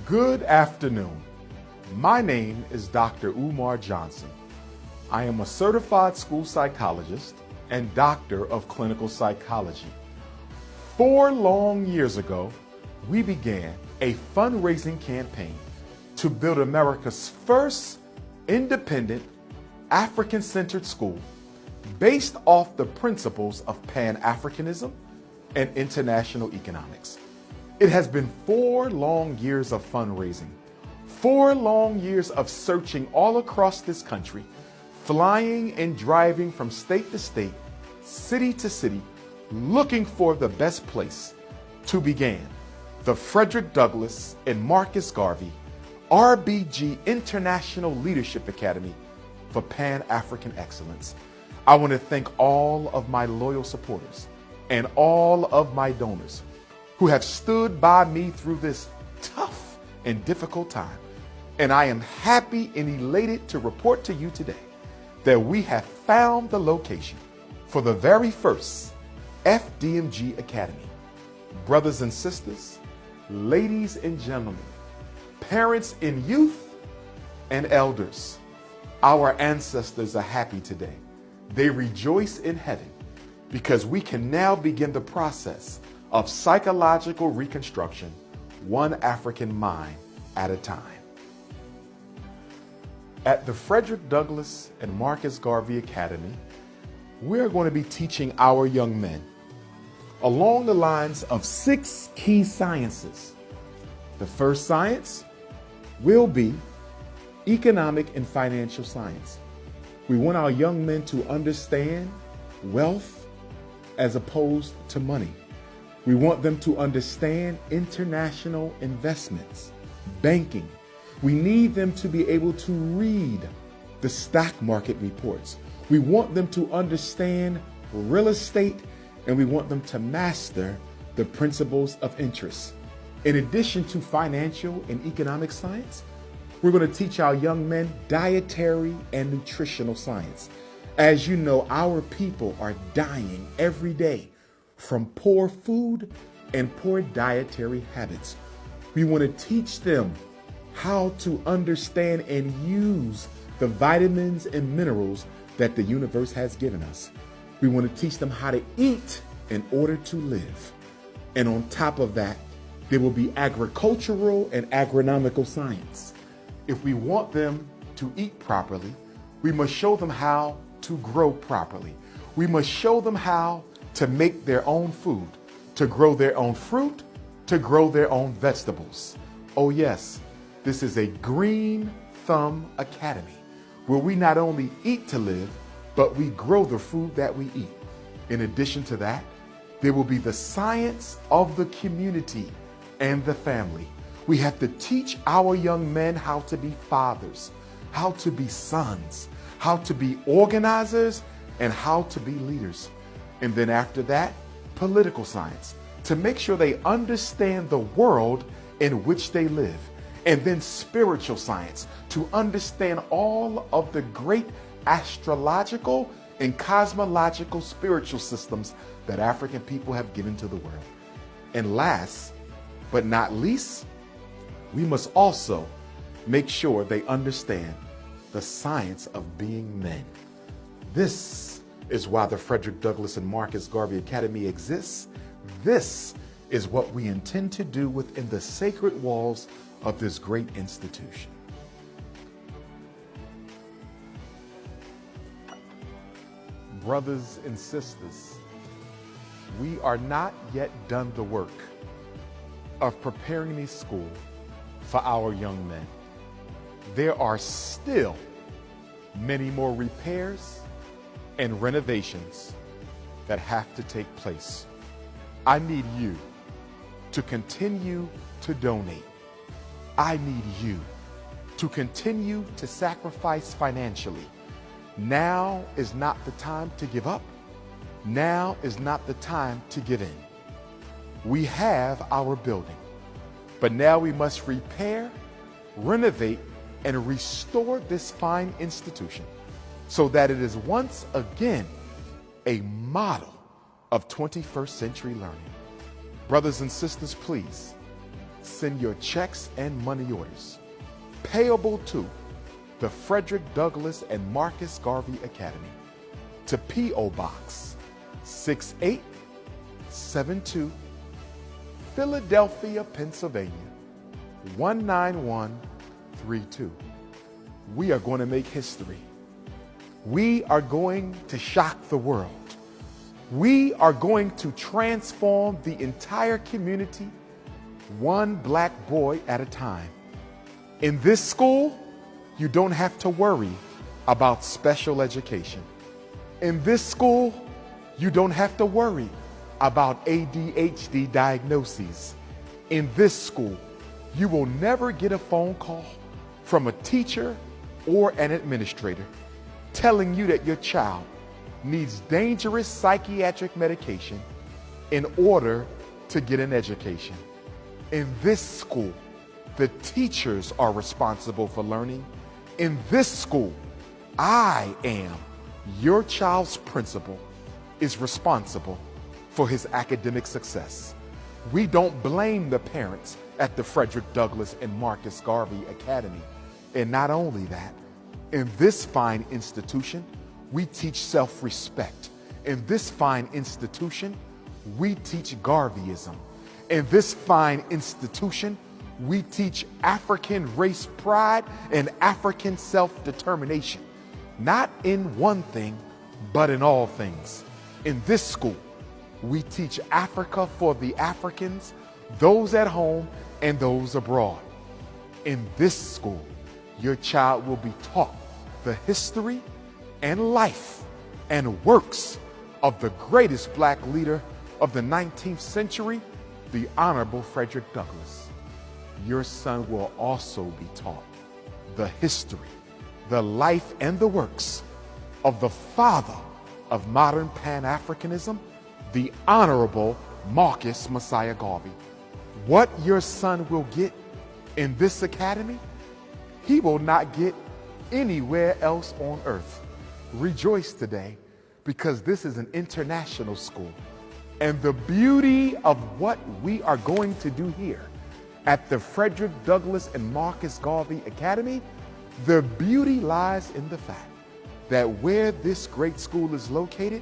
Good afternoon. My name is Dr. Umar Johnson. I am a certified school psychologist and doctor of clinical psychology. 4 long years ago, we began a fundraising campaign to build America's first independent African-centered school based off the principles of Pan-Africanism and international economics. It has been 4 long years of fundraising, 4 long years of searching all across this country, flying and driving from state to state, city to city, looking for the best place to begin the Frederick Douglass and Marcus Garvey RBG International Leadership Academy for Pan-African Excellence. I want to thank all of my loyal supporters and all of my donors who have stood by me through this tough and difficult time. And I am happy and elated to report to you today that we have found the location for the very first FDMG Academy. Brothers and sisters, ladies and gentlemen, parents and youth and elders, our ancestors are happy today. They rejoice in heaven because we can now begin the process of psychological reconstruction, one African mind at a time. At the Frederick Douglass and Marcus Garvey Academy, we're going to be teaching our young men along the lines of 6 key sciences. The first science will be economic and financial science. We want our young men to understand wealth as opposed to money. We want them to understand international investments, banking. We need them to be able to read the stock market reports. We want them to understand real estate, and we want them to master the principles of interest. In addition to financial and economic science, we're going to teach our young men dietary and nutritional science. As you know, our people are dying every day from poor food and poor dietary habits. We want to teach them how to understand and use the vitamins and minerals that the universe has given us. We want to teach them how to eat in order to live. And on top of that, there will be agricultural and agronomical science. If we want them to eat properly, we must show them how to grow properly. We must show them how to make their own food, to grow their own fruit, to grow their own vegetables. Oh yes, this is a Green Thumb Academy where we not only eat to live, but we grow the food that we eat. In addition to that, there will be the science of the community and the family. We have to teach our young men how to be fathers, how to be sons, how to be organizers, and how to be leaders. And then after that, political science, to make sure they understand the world in which they live. And then spiritual science, to understand all of the great astrological and cosmological spiritual systems that African people have given to the world. And last but not least, we must also make sure they understand the science of being men. This is why the Frederick Douglass and Marcus Garvey Academy exists. This is what we intend to do within the sacred walls of this great institution. Brothers and sisters, we are not yet done the work of preparing this school for our young men. There are still many more repairs and renovations that have to take place. I need you to continue to donate. I need you to continue to sacrifice financially. Now is not the time to give up. Now is not the time to give in. We have our building, but now we must repair, renovate, and restore this fine institution so that it is once again a model of 21st century learning. Brothers and sisters, please send your checks and money orders payable to the Frederick Douglass and Marcus Garvey Academy to P.O. Box 6872, Philadelphia, Pennsylvania 19132. We are going to make history. We are going to shock the world. We are going to transform the entire community, one black boy at a time. In this school, you don't have to worry about special education. In this school, you don't have to worry about ADHD diagnoses. In this school, you will never get a phone call from a teacher or an administrator telling you that your child needs dangerous psychiatric medication in order to get an education. In this school, the teachers are responsible for learning. In this school, I am, your child's principal, is responsible for his academic success. We don't blame the parents at the Frederick Douglass and Marcus Garvey Academy. And not only that, in this fine institution, we teach self-respect. In this fine institution, we teach Garveyism. In this fine institution, we teach African race pride and African self-determination, not in one thing, but in all things. In this school, we teach Africa for the Africans, those at home and those abroad. In this school, your child will be taught the history and life and works of the greatest black leader of the 19th century, the Honorable Frederick Douglass. Your son will also be taught the history, the life, and the works of the father of modern Pan-Africanism, the Honorable Marcus Messiah Garvey. What your son will get in this academy, he will not get anywhere else on earth. Rejoice today, because this is an international school. And the beauty of what we are going to do here at the Frederick Douglass and Marcus Garvey Academy, the beauty lies in the fact that where this great school is located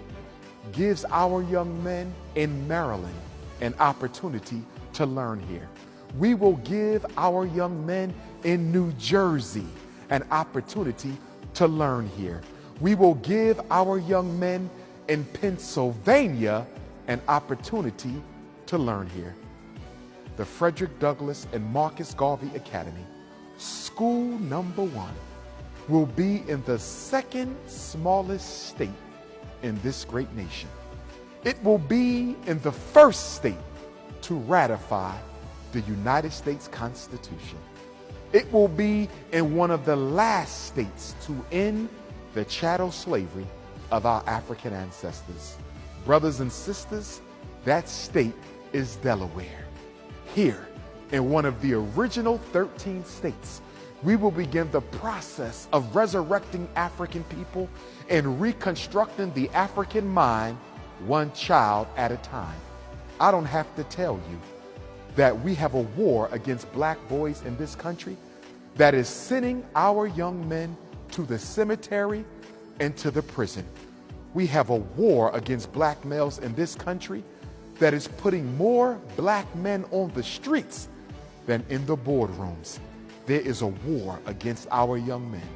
gives our young men in Maryland an opportunity to learn here. We will give our young men in New Jersey an opportunity to learn here. We will give our young men in Pennsylvania an opportunity to learn here. The Frederick Douglass and Marcus Garvey Academy, school number 1, will be in the second smallest state in this great nation. It will be in the first state to ratify the United States Constitution. It will be in one of the last states to end the chattel slavery of our African ancestors. Brothers and sisters, that state is Delaware. Here, in one of the original 13 states, we will begin the process of resurrecting African people and reconstructing the African mind one child at a time. I don't have to tell you that we have a war against black boys in this country that is sending our young men to the cemetery and to the prison. We have a war against black males in this country that is putting more black men on the streets than in the boardrooms. There is a war against our young men.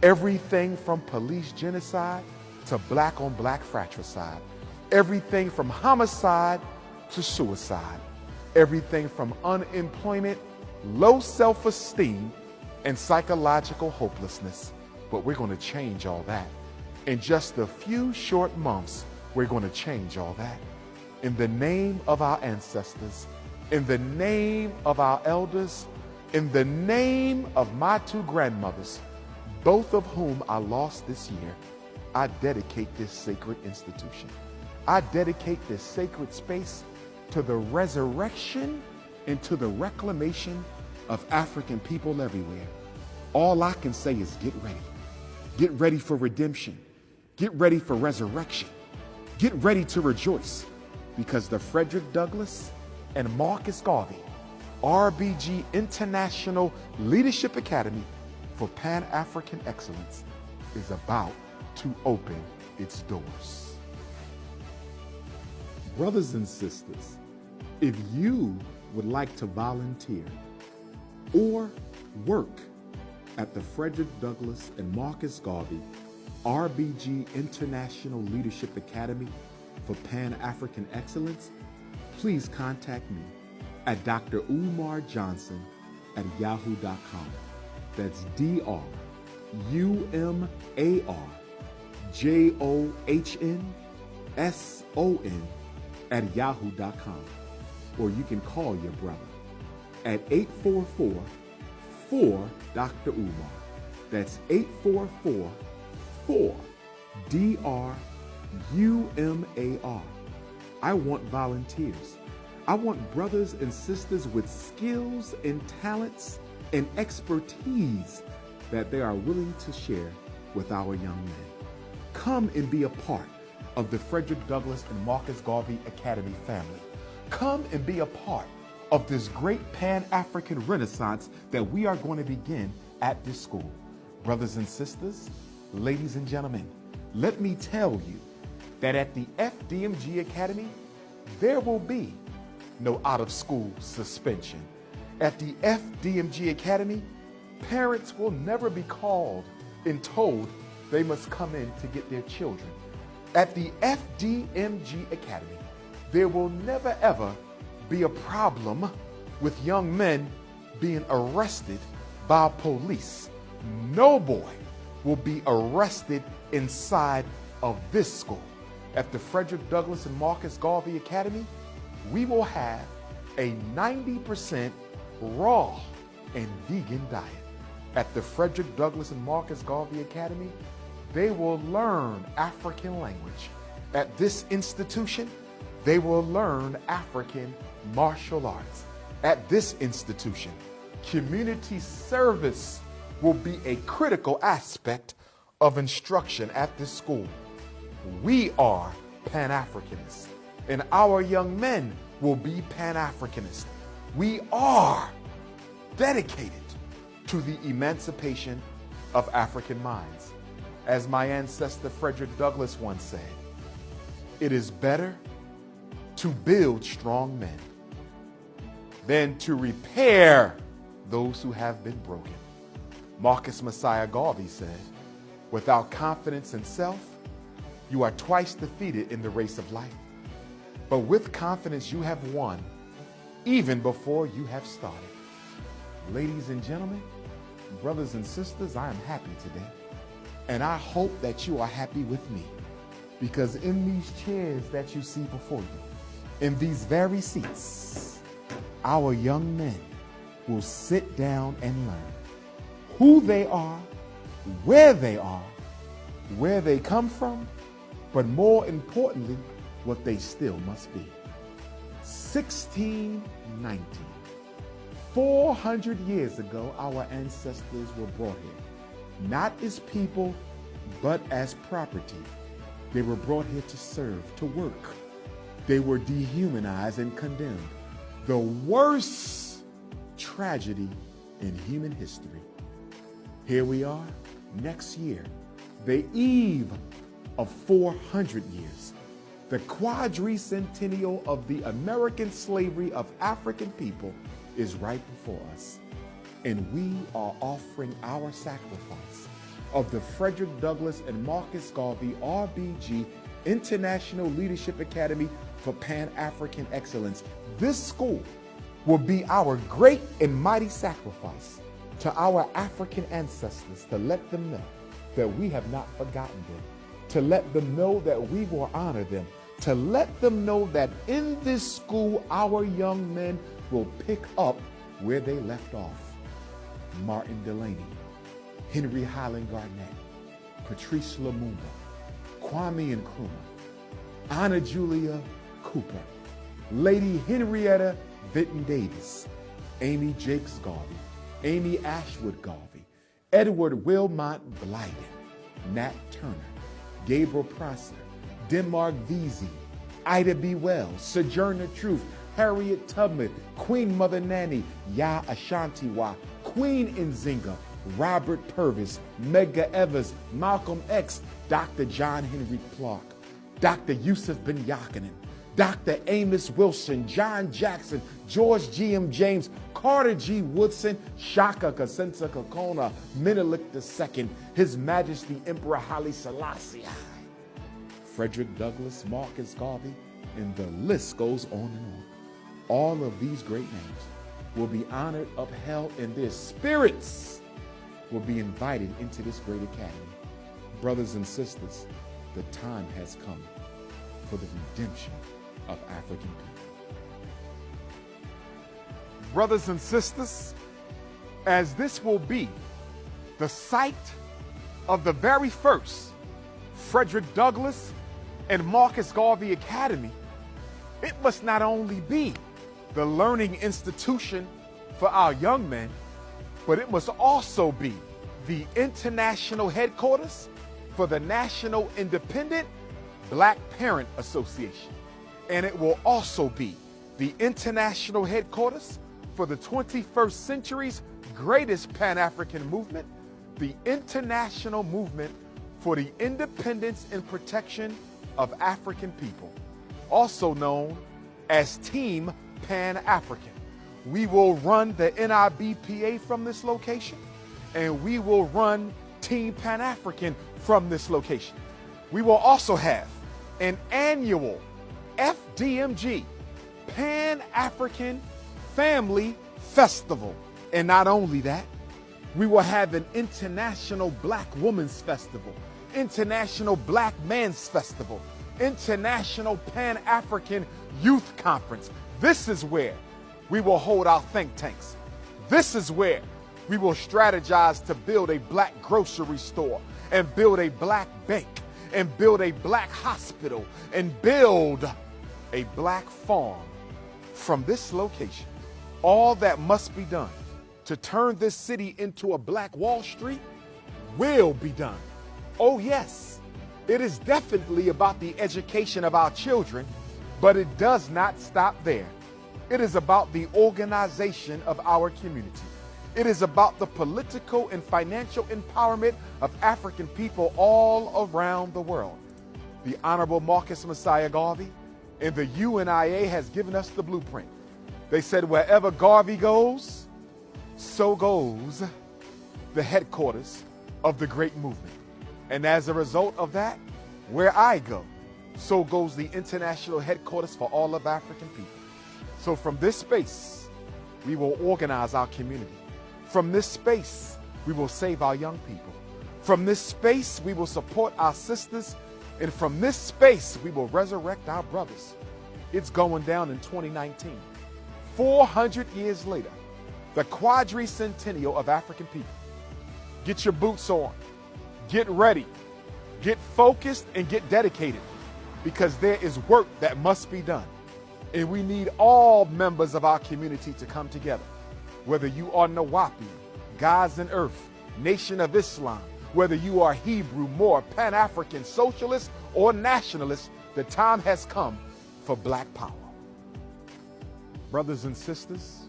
Everything from police genocide to black on black fratricide. Everything from homicide to suicide. Everything from unemployment, low self-esteem, and psychological hopelessness. But we're going to change all that. In just a few short months, we're going to change all that. In the name of our ancestors, in the name of our elders, in the name of my 2 grandmothers, both of whom I lost this year, I dedicate this sacred institution. I dedicate this sacred space to the resurrection and to the reclamation of African people everywhere. All I can say is get ready. Get ready for redemption. Get ready for resurrection. Get ready to rejoice, because the Frederick Douglass and Marcus Garvey RBG International Leadership Academy for Pan-African Excellence is about to open its doors. Brothers and sisters, if you would like to volunteer or work at the Frederick Douglass and Marcus Garvey RBG International Leadership Academy for Pan-African Excellence, please contact me at Dr. Umar Johnson at yahoo.com. That's DrUmarJohnson at yahoo.com. Or you can call your brother at 844-4-Dr. That's 844-4-DRUMAR. I want volunteers. I want brothers and sisters with skills and talents and expertise that they are willing to share with our young men. Come and be a part of the Frederick Douglass and Marcus Garvey Academy family. Come and be a part of this great Pan-African Renaissance that we are going to begin at this school. Brothers and sisters, ladies and gentlemen, let me tell you that at the FDMG Academy, there will be no out-of-school suspension. At the FDMG Academy, parents will never be called and told they must come in to get their children. At the FDMG Academy, there will never ever be a problem with young men being arrested by police. No boy will be arrested inside of this school. At the Frederick Douglass and Marcus Garvey Academy, we will have a 90% raw and vegan diet. At the Frederick Douglass and Marcus Garvey Academy, they will learn African language. At this institution, they will learn African martial arts. At this institution, community service will be a critical aspect of instruction at this school. We are Pan-Africanists, and our young men will be Pan-Africanists. We are dedicated to the emancipation of African minds. As my ancestor Frederick Douglass once said, it is better to build strong men than to repair those who have been broken. Marcus Messiah Garvey said, without confidence in self, you are twice defeated in the race of life. But with confidence, you have won even before you have started. Ladies and gentlemen, brothers and sisters, I am happy today. And I hope that you are happy with me, because in these chairs that you see before you, in these very seats, our young men will sit down and learn who they are, where they come from, but more importantly, what they still must be. 1690. 400 years ago, our ancestors were brought here, not as people, but as property. They were brought here to serve, to work. They were dehumanized and condemned. The worst tragedy in human history. Here we are, next year, the eve of 400 years, the quadricentennial of the American slavery of African people is right before us. And we are offering our sacrifice of the Frederick Douglass and Marcus Garvey RBG International Leadership Academy for Pan-African Excellence. This school will be our great and mighty sacrifice to our African ancestors, to let them know that we have not forgotten them, to let them know that we will honor them, to let them know that in this school our young men will pick up where they left off. Martin Delaney, Henry Highland Garnett, Patrice Lumumba, Kwame Nkrumah, Anna Julia Cooper, Lady Henrietta Vinton Davis, Amy Jakes Garvey, Amy Ashwood Garvey, Edward Wilmot Blyden, Nat Turner, Gabriel Prosser, Denmark Vesey, Ida B. Wells, Sojourner Truth, Harriet Tubman, Queen Mother Nanny, Ya Ashantiwa, Queen Nzinga, Robert Purvis, Medgar Evers, Malcolm X, Dr. John Henry Clark, Dr. Yusuf Ben Yakinen, Dr. Amos Wilson, John Jackson, George G.M. James, Carter G. Woodson, Shaka Kasensa Kakona, Menelik II, His Majesty Emperor Haile Selassie, Frederick Douglass, Marcus Garvey, and the list goes on and on. All of these great names will be honored, upheld, and their spirits will be invited into this great academy. Brothers and sisters, the time has come for the redemption of African people. Brothers and sisters, as this will be the site of the very first Frederick Douglass and Marcus Garvey Academy, it must not only be the learning institution for our young men, but it must also be the international headquarters for the National Independent Black Parent Association. And it will also be the international headquarters for the 21st century's greatest Pan-African movement, the International Movement for the Independence and Protection of African People, also known as Team Pan-African. We will run the NIBPA from this location, and we will run Team Pan-African from this location. We will also have an annual FDMG, Pan-African Family Festival. And not only that, we will have an International Black Women's Festival, International Black Man's Festival, International Pan-African Youth Conference. This is where we will hold our think tanks. This is where we will strategize to build a black grocery store, and build a black bank, and build a black hospital, and build a black farm from this location. All that must be done to turn this city into a black Wall Street will be done. Oh yes, it is definitely about the education of our children, but it does not stop there. It is about the organization of our community. It is about the political and financial empowerment of African people all around the world. The Honorable Marcus Messiah Garvey and the UNIA has given us the blueprint. They said wherever Garvey goes, so goes the headquarters of the great movement. And as a result of that, where I go, so goes the international headquarters for all of African people. So from this space, we will organize our community. From this space, we will save our young people. From this space, we will support our sisters. And from this space, we will resurrect our brothers. It's going down in 2019. 400 years later, the quadricentennial of African people. Get your boots on, get ready, get focused, and get dedicated, because there is work that must be done. And we need all members of our community to come together. Whether you are Nawapi, Gods and Earth, Nation of Islam, whether you are Hebrew, Moor, Pan-African, Socialist, or Nationalist, the time has come for Black power. Brothers and sisters,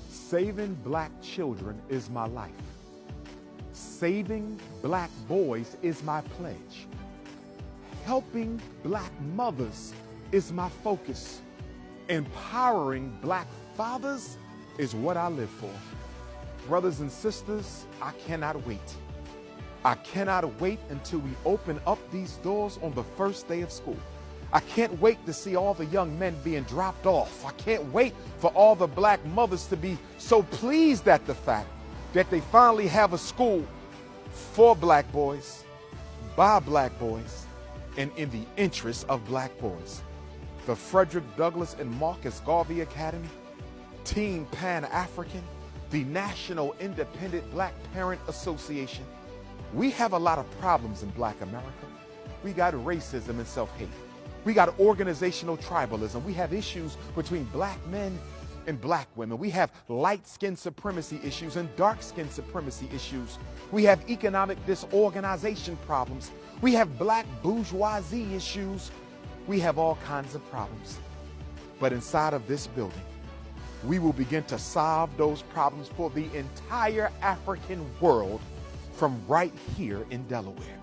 saving black children is my life. Saving black boys is my pledge. Helping black mothers is my focus. Empowering black fathers is what I live for. Brothers and sisters, I cannot wait. I cannot wait until we open up these doors on the first day of school. I can't wait to see all the young men being dropped off. I can't wait for all the black mothers to be so pleased at the fact that they finally have a school for black boys, by black boys, and in the interest of black boys. The Frederick Douglass and Marcus Garvey Academy, Team Pan-African, the National Independent Black Parent Association. We have a lot of problems in Black America. We got racism and self-hate. We got organizational tribalism. We have issues between black men and black women. We have light-skin supremacy issues and dark-skin supremacy issues. We have economic disorganization problems. We have black bourgeoisie issues. We have all kinds of problems. But inside of this building, we will begin to solve those problems for the entire African world from right here in Delaware.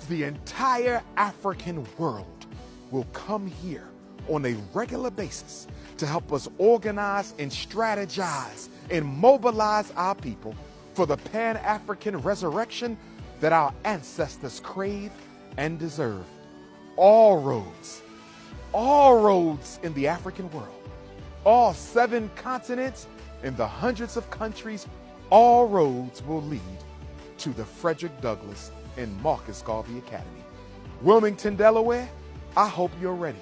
The entire African world will come here on a regular basis to help us organize and strategize and mobilize our people for the Pan-African resurrection that our ancestors crave and deserve. All roads in the African world, all 7 continents and the hundreds of countries, all roads will lead to the Frederick Douglass and Marcus Garvey Academy. Wilmington, Delaware, I hope you're ready.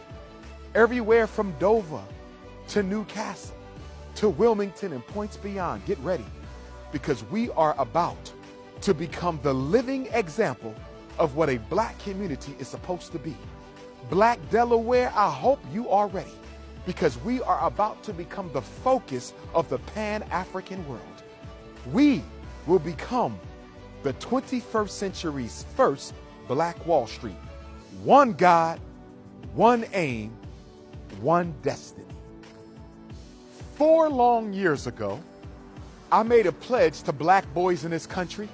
Everywhere from Dover to Newcastle to Wilmington and points beyond, get ready, because we are about to become the living example of what a black community is supposed to be. Black Delaware, I hope you are ready, because we are about to become the focus of the Pan-African world. We will become the 21st century's first Black Wall Street. One God, one aim, one destiny. 4 long years ago, I made a pledge to black boys in this country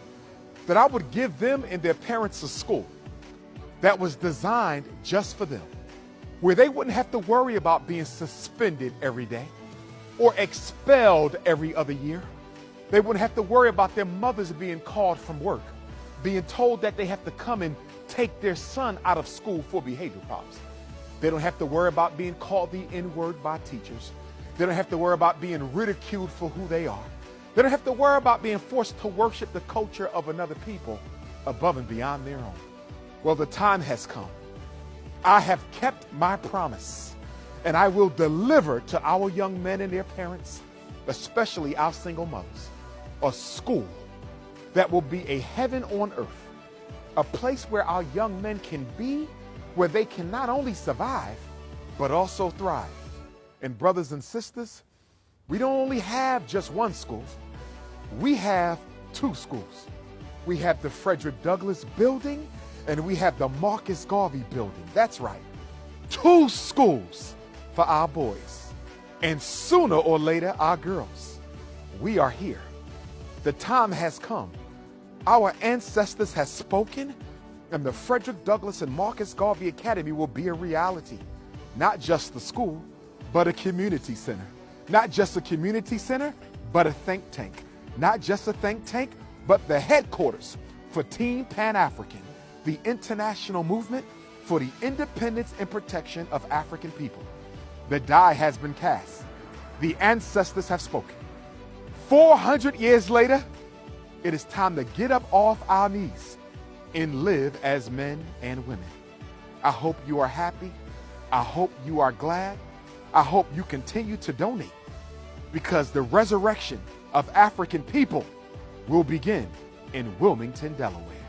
that I would give them and their parents a school that was designed just for them, where they wouldn't have to worry about being suspended every day or expelled every other year. They wouldn't have to worry about their mothers being called from work, being told that they have to come and take their son out of school for behavior problems. They don't have to worry about being called the N-word by teachers. They don't have to worry about being ridiculed for who they are. They don't have to worry about being forced to worship the culture of another people above and beyond their own. Well, the time has come. I have kept my promise, and I will deliver to our young men and their parents, especially our single mothers, a school that will be a heaven on earth, a place where our young men can be, where they can not only survive, but also thrive. And brothers and sisters, we don't only have just one school, we have 2 schools. We have the Frederick Douglass building, and we have the Marcus Garvey building. That's right, 2 schools for our boys, and sooner or later, our girls. We are here. The time has come. Our ancestors have spoken, and the Frederick Douglass and Marcus Garvey Academy will be a reality. Not just the school, but a community center. Not just a community center, but a think tank. Not just a think tank, but the headquarters for Team Pan-African, the international movement for the independence and protection of African people. The die has been cast. The ancestors have spoken. 400 years later, it is time to get up off our knees and live as men and women. I hope you are happy. I hope you are glad. I hope you continue to donate, because the resurrection of African people will begin in Wilmington, Delaware.